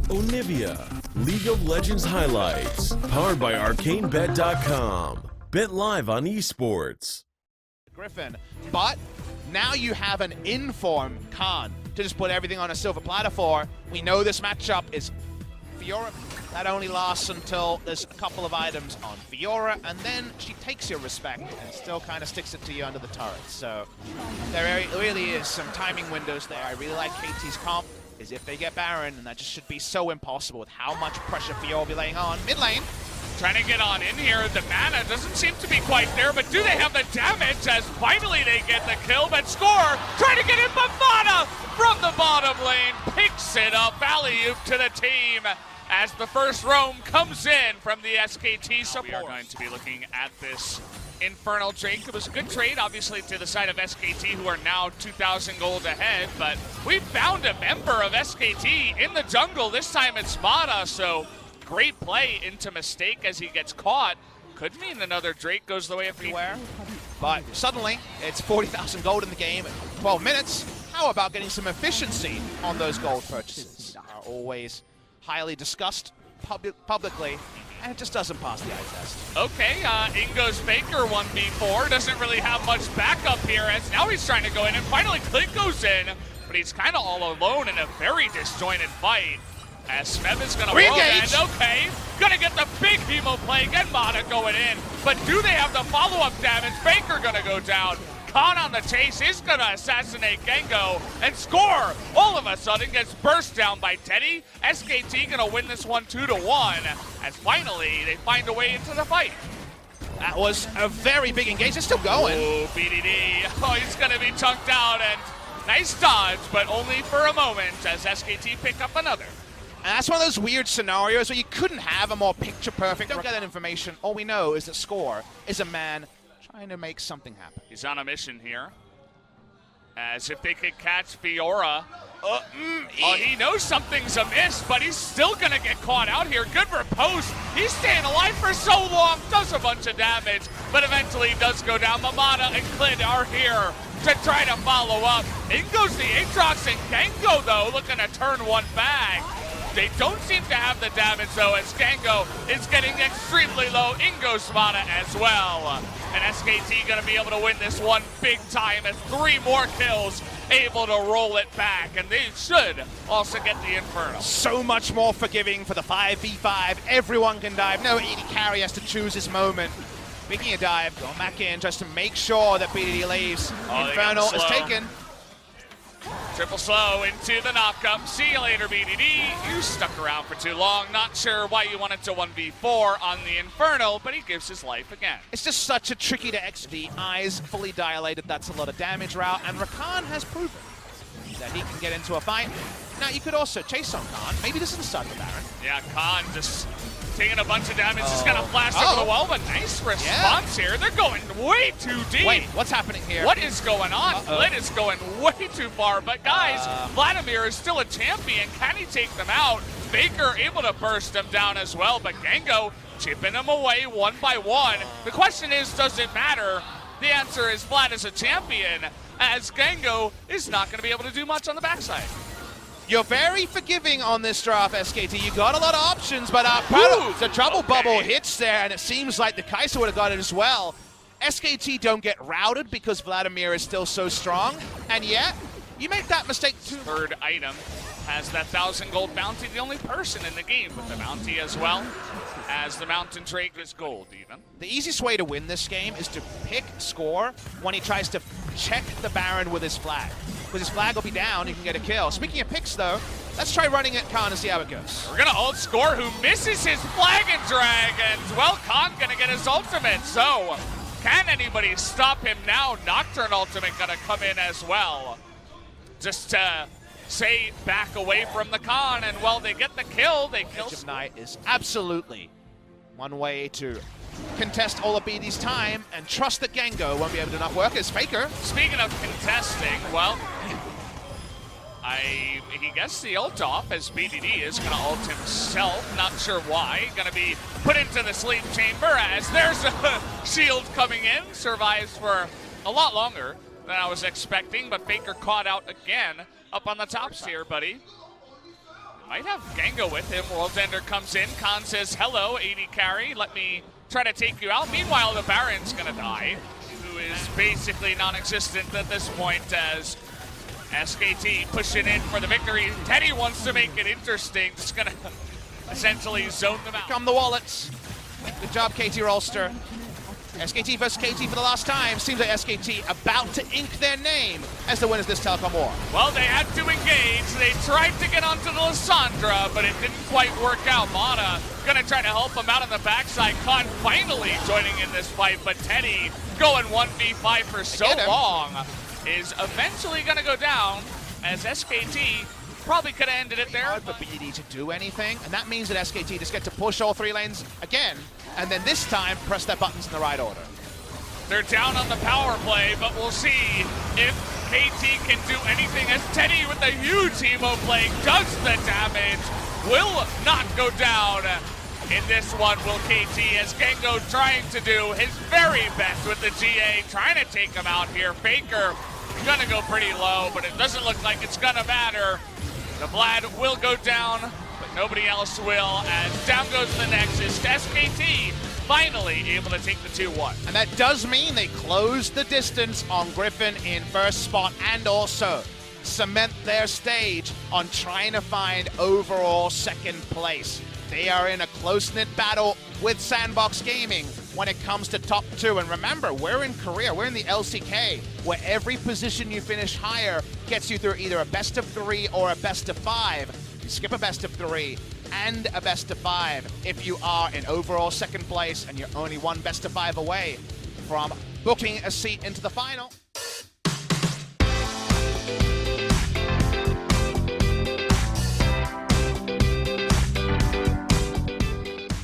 Onivia, League of Legends highlights, powered by ArcaneBet.com. Bet live on esports. Griffin, but now you have an inform Khan to just put everything on a silver platter for. We know this matchup is Fiora. That only lasts until there's a couple of items on Fiora, and then she takes your respect and still kind of sticks it to you under the turret. So there really is some timing windows there. I really like KT's comp, is if they get Baron, and that just should be so impossible with how much pressure Fiora will be laying on. Mid lane. Trying to get on in here. The mana doesn't seem to be quite there, but do they have the damage as finally they get the kill? But Score trying to get in, but Mana from the bottom lane picks it up. Alley-oop to the team as the first roam comes in from the SKT support. We are going to be looking at this Infernal Drake. It was a good trade, obviously, to the side of SKT, who are now 2,000 gold ahead, but we found a member of SKT in the jungle. This time it's Mana, so great play into Mistake as he gets caught. Could mean another Drake goes the way of Beware. But suddenly, it's 40,000 gold in the game in 12 minutes. How about getting some efficiency on those gold purchases? Are always highly discussed publicly, and it just doesn't pass the eye test. Okay, Ingo's Faker 1v4 doesn't really have much backup here, as now he's trying to go in, and finally Click goes in, but he's kind of all alone in a very disjointed fight. As Smeb is going to roll and okay, going to get the big Hemo play, again Mana going in, but do they have the follow-up damage? Faker going to go down. Khan on the chase is going to assassinate Gengo, and Score all of a sudden gets burst down by Teddy. SKT going to win this one 2-1, as finally they find a way into the fight. That was a very big engagement, still going. Oh, BDD, oh, he's going to be chunked out, and nice dodge, but only for a moment as SKT pick up another. And that's one of those weird scenarios where you couldn't have a more picture-perfect. Don't get that information. All we know is that Score is a man trying to make something happen. He's on a mission here. As if they could catch Fiora. He knows something's amiss, but he's still going to get caught out here. Good riposte. He's staying alive for so long. Does a bunch of damage, but eventually does go down. Mamada and Clid are here to try to follow up. In goes the Aatrox, and Gengo, though, looking to turn one back. They don't seem to have the damage, though, as Gengo is getting extremely low. In goes Mana as well. And SKT going to be able to win this one big time as 3 more kills, able to roll it back. And they should also get the Inferno. So much more forgiving for the 5v5. Everyone can dive. No AD carry has to choose his moment. Making a dive, going back in just to make sure that BDD leaves. Inferno is taken. Triple slow into the knock-up. See you later, BDD. You stuck around for too long. Not sure why you wanted to 1v4 on the Inferno, but he gives his life again. It's just such a tricky to execute. The eyes fully dilated, that's a lot of damage route, and Rakan has proven that he can get into a fight. Now, you could also chase on Khan. Maybe this is the start of the Baron. Yeah, Khan just taking a bunch of damage. Just going to flash over the wall, but nice response here. They're going way too deep. Wait, what's happening here? What is going on? Flint is going way too far, but guys, Vladimir is still a champion. Can he take them out? Baker able to burst them down as well, but Gengo chipping them away one by one. The question is, does it matter? The answer is Vlad is a champion, as Gengo is not going to be able to do much on the backside. You're very forgiving on this draft, SKT. You got a lot of options, but the trouble bubble hits there, and it seems like the Kai'Sa would have got it as well. SKT don't get routed because Vladimir is still so strong, and yet, you make that mistake too. Third item has that 1,000 gold bounty, the only person in the game with the bounty as well, as the Mountain Drake is gold even. The easiest way to win this game is to pick Score when he tries to check the Baron with his flag. Because his flag will be down, you can get a kill. Speaking of picks, though, let's try running at Khan and see how it goes. We're going to ult Score, who misses his flag and drag, and, well, Khan going to get his ultimate. So, can anybody stop him now? Nocturne ultimate going to come in as well. Just to say back away from the Khan, and, well, they get the kill. They kill. Edge of Night is absolutely one way to contest all of BD's time and trust that Gengo won't be able to do enough work as Faker. Speaking of contesting, well, he gets the ult off as BDD is going to ult himself. Not sure why. Going to be put into the sleep chamber as there's a shield coming in. Survives for a lot longer than I was expecting, but Faker caught out again up on the top tier, buddy. Might have Genga with him. World's Ender comes in. Khan says, hello, AD carry. Let me try to take you out. Meanwhile, the Baron's going to die, who is basically non-existent at this point as SKT pushing in for the victory. Teddy wants to make it interesting. Just going to essentially zone them out. Come the wallets. Good job, KT Rolster. SKT versus KT for the last time. Seems like SKT about to ink their name as the winners of this Telecom war. Well, they had to engage. They tried to get onto the Lissandra, but it didn't quite work out. Mana gonna try to help him out on the backside. Khan finally joining in this fight, but Teddy going 1v5 for so long is eventually gonna go down as SKT probably could have ended it there. Hard for BD to do anything, and that means that SKT just get to push all 3 lanes again, and then this time press their buttons in the right order. They're down on the power play, but we'll see if KT can do anything as Teddy with a huge emo play does the damage. Will not go down in this one, will KT, as Gengo trying to do his very best with the GA, trying to take him out here. Faker gonna go pretty low, but it doesn't look like it's gonna matter. The Vlad will go down, but nobody else will, as down goes the Nexus. SKT finally able to take the 2-1. And that does mean they close the distance on Griffin in first spot and also cement their stage on trying to find overall second place. They are in a close-knit battle with Sandbox Gaming when it comes to top 2. And remember, we're in Korea, we're in the LCK, where every position you finish higher gets you through either a best of 3 or a best of 5. You skip a best of 3 and a best of 5 if you are in overall second place, and you're only one best of 5 away from booking a seat into the final.